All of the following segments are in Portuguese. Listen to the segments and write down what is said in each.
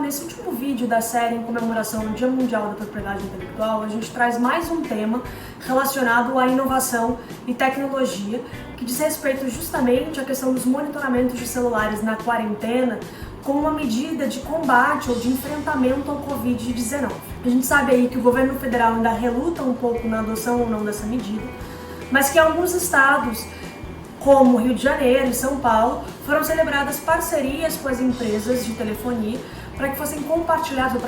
nesse último vídeo da série em comemoração ao Dia Mundial da Propriedade Intelectual, a gente traz mais um tema relacionado à inovação e tecnologia, que diz respeito justamente à questão dos monitoramentos de celulares na quarentena como uma medida de combate ou de enfrentamento ao Covid-19. A gente sabe aí que o governo federal ainda reluta um pouco na adoção ou não dessa medida, mas que alguns estados, como Rio de Janeiro e São Paulo, foram celebradas parcerias com as empresas de telefonia para que fossem compartilhados, ou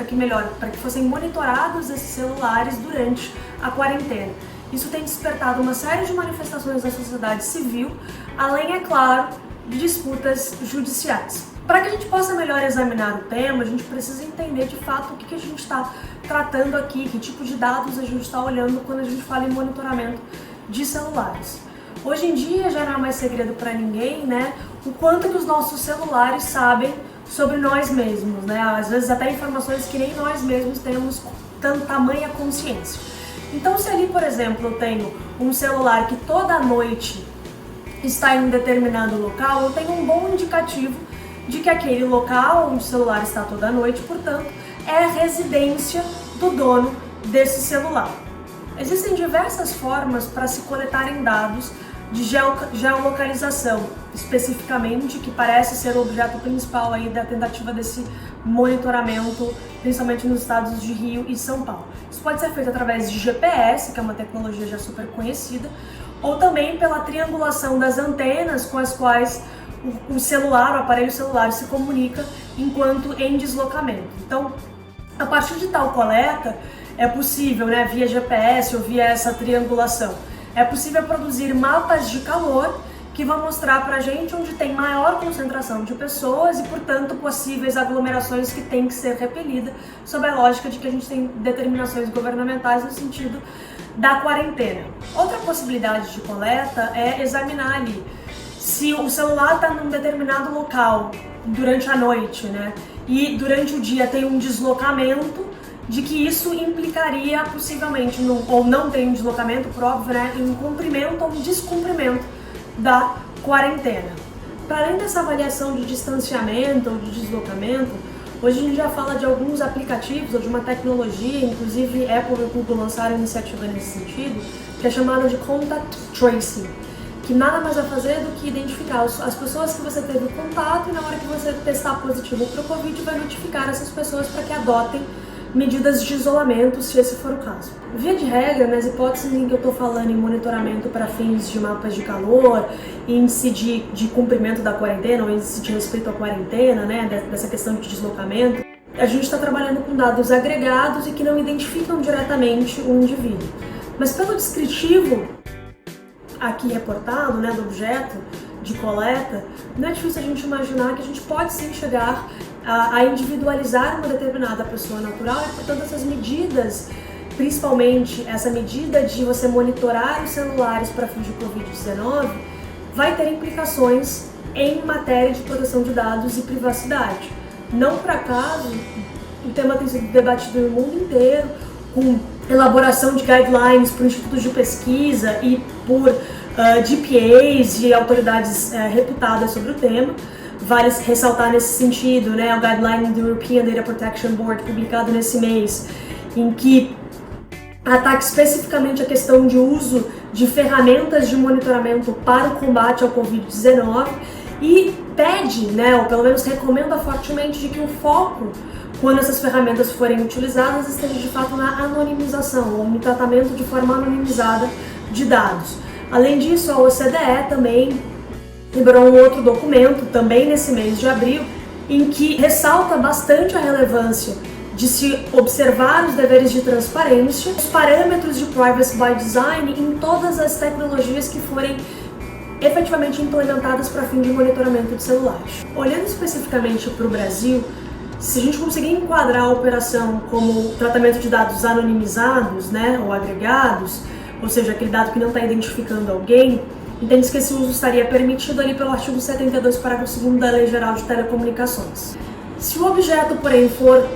para que fossem monitorados esses celulares durante a quarentena. Isso tem despertado uma série de manifestações da sociedade civil, além, é claro, de disputas judiciais. Para que a gente possa melhor examinar o tema, a gente precisa entender de fato o que a gente está tratando aqui, que tipo de dados a gente está olhando quando a gente fala em monitoramento de celulares. Hoje em dia já não é mais segredo para ninguém, né, o quanto que os nossos celulares sabem sobre nós mesmos, né, às vezes até informações que nem nós mesmos temos tamanha consciência. Então, se ali, por exemplo, eu tenho um celular que toda noite está em um determinado local, eu tenho um bom indicativo de que aquele local onde o celular está toda noite, portanto, é a residência do dono desse celular. Existem diversas formas para se coletarem dados de geolocalização, especificamente, que parece ser o objeto principal aí da tentativa desse monitoramento, principalmente nos estados de Rio e São Paulo. Isso pode ser feito através de GPS, que é uma tecnologia já super conhecida, ou também pela triangulação das antenas com as quais o celular, o aparelho celular se comunica enquanto em deslocamento. Então, a partir de tal coleta, é possível, né, via GPS ou via essa triangulação, é possível produzir mapas de calor que vão mostrar pra gente onde tem maior concentração de pessoas e, portanto, possíveis aglomerações que têm que ser repelidas, sob a lógica de que a gente tem determinações governamentais no sentido da quarentena. Outra possibilidade de coleta é examinar ali se o celular está num determinado local durante a noite, né, e durante o dia tem um deslocamento, de que isso implicaria possivelmente, ou não tem um deslocamento, por óbvio, né, em um cumprimento ou um descumprimento da quarentena. Para além dessa avaliação de distanciamento ou de deslocamento, hoje a gente já fala de alguns aplicativos ou de uma tecnologia, inclusive Apple e Google lançaram iniciativa nesse sentido, que é chamada de Contact Tracing, que nada mais vai fazer do que identificar as pessoas que você teve contato e na hora que você testar positivo para o Covid vai notificar essas pessoas para que adotem medidas de isolamento, se esse for o caso. Via de regra, nas hipóteses em que eu estou falando em monitoramento para fins de mapas de calor, índice de cumprimento da quarentena, ou índice de respeito à quarentena, né, dessa questão de deslocamento, a gente está trabalhando com dados agregados e que não identificam diretamente o indivíduo. Mas pelo descritivo aqui reportado, né, do objeto de coleta, não é difícil a gente imaginar que a gente pode sim chegar a individualizar uma determinada pessoa natural e, portanto, essas medidas, principalmente essa medida de você monitorar os celulares para fins de Covid-19, vai ter implicações em matéria de proteção de dados e privacidade. Não por acaso, o tema tem sido debatido no mundo inteiro, com elaboração de guidelines por institutos de pesquisa e por GPAs e autoridades reputadas sobre o tema. Vale ressaltar nesse sentido, né, o guideline do European Data Protection Board, publicado nesse mês, em que ataca especificamente a questão de uso de ferramentas de monitoramento para o combate ao Covid-19 e pede, né, ou pelo menos recomenda fortemente de que o foco, quando essas ferramentas forem utilizadas, esteja de fato na anonimização, ou no tratamento de forma anonimizada de dados. Além disso, a OCDE também liberou um outro documento, também nesse mês de abril, em que ressalta bastante a relevância de se observar os deveres de transparência, os parâmetros de privacy by design em todas as tecnologias que forem efetivamente implementadas para fim de monitoramento de celulares. Olhando especificamente para o Brasil, se a gente conseguir enquadrar a operação como tratamento de dados anonimizados, né, ou agregados, ou seja, aquele dado que não está identificando alguém, entende-se que esse uso estaria permitido ali pelo artigo 72, parágrafo 2º da Lei Geral de Telecomunicações. Se o objeto, porém, for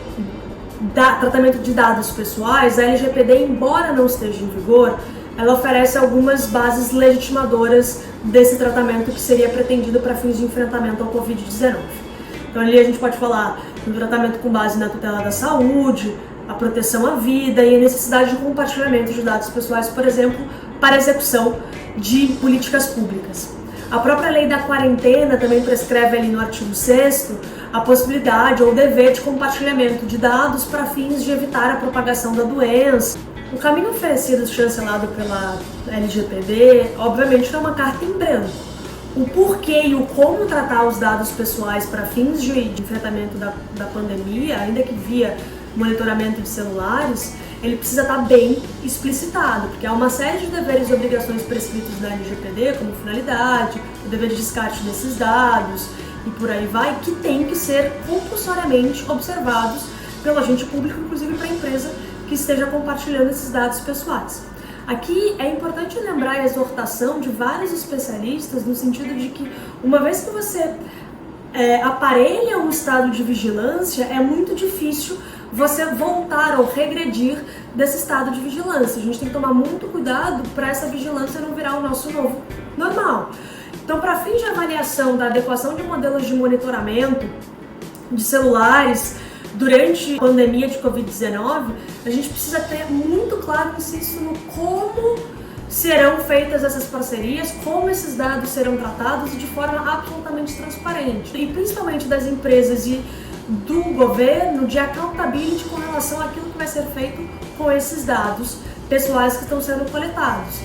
tratamento de dados pessoais, a LGPD, embora não esteja em vigor, ela oferece algumas bases legitimadoras desse tratamento que seria pretendido para fins de enfrentamento ao Covid-19. Então ali a gente pode falar no tratamento com base na tutela da saúde, a proteção à vida e a necessidade de compartilhamento de dados pessoais, por exemplo, para execução de políticas públicas. A própria lei da quarentena também prescreve ali no artigo 6º a possibilidade ou o dever de compartilhamento de dados para fins de evitar a propagação da doença. O caminho oferecido e chancelado pela LGPD, obviamente, é uma carta em branco. O porquê e o como tratar os dados pessoais para fins de enfrentamento da pandemia, ainda que via monitoramento de celulares, ele precisa estar bem explicitado, porque há uma série de deveres e obrigações prescritos na LGPD, como finalidade, o dever de descarte desses dados e por aí vai, que tem que ser compulsoriamente observados pelo agente público, inclusive para a empresa que esteja compartilhando esses dados pessoais. Aqui é importante lembrar a exortação de vários especialistas no sentido de que, uma vez que você aparelha um estado de vigilância, é muito difícil você voltar ou regredir desse estado de vigilância. A gente tem que tomar muito cuidado para essa vigilância não virar o nosso novo normal. Então, para fins de avaliação da adequação de modelos de monitoramento de celulares durante a pandemia de Covid-19, a gente precisa ter muito claro, insisto, no como serão feitas essas parcerias, como esses dados serão tratados e de forma absolutamente transparente. E principalmente das empresas e do governo, de accountability com relação àquilo que vai ser feito com esses dados pessoais que estão sendo coletados.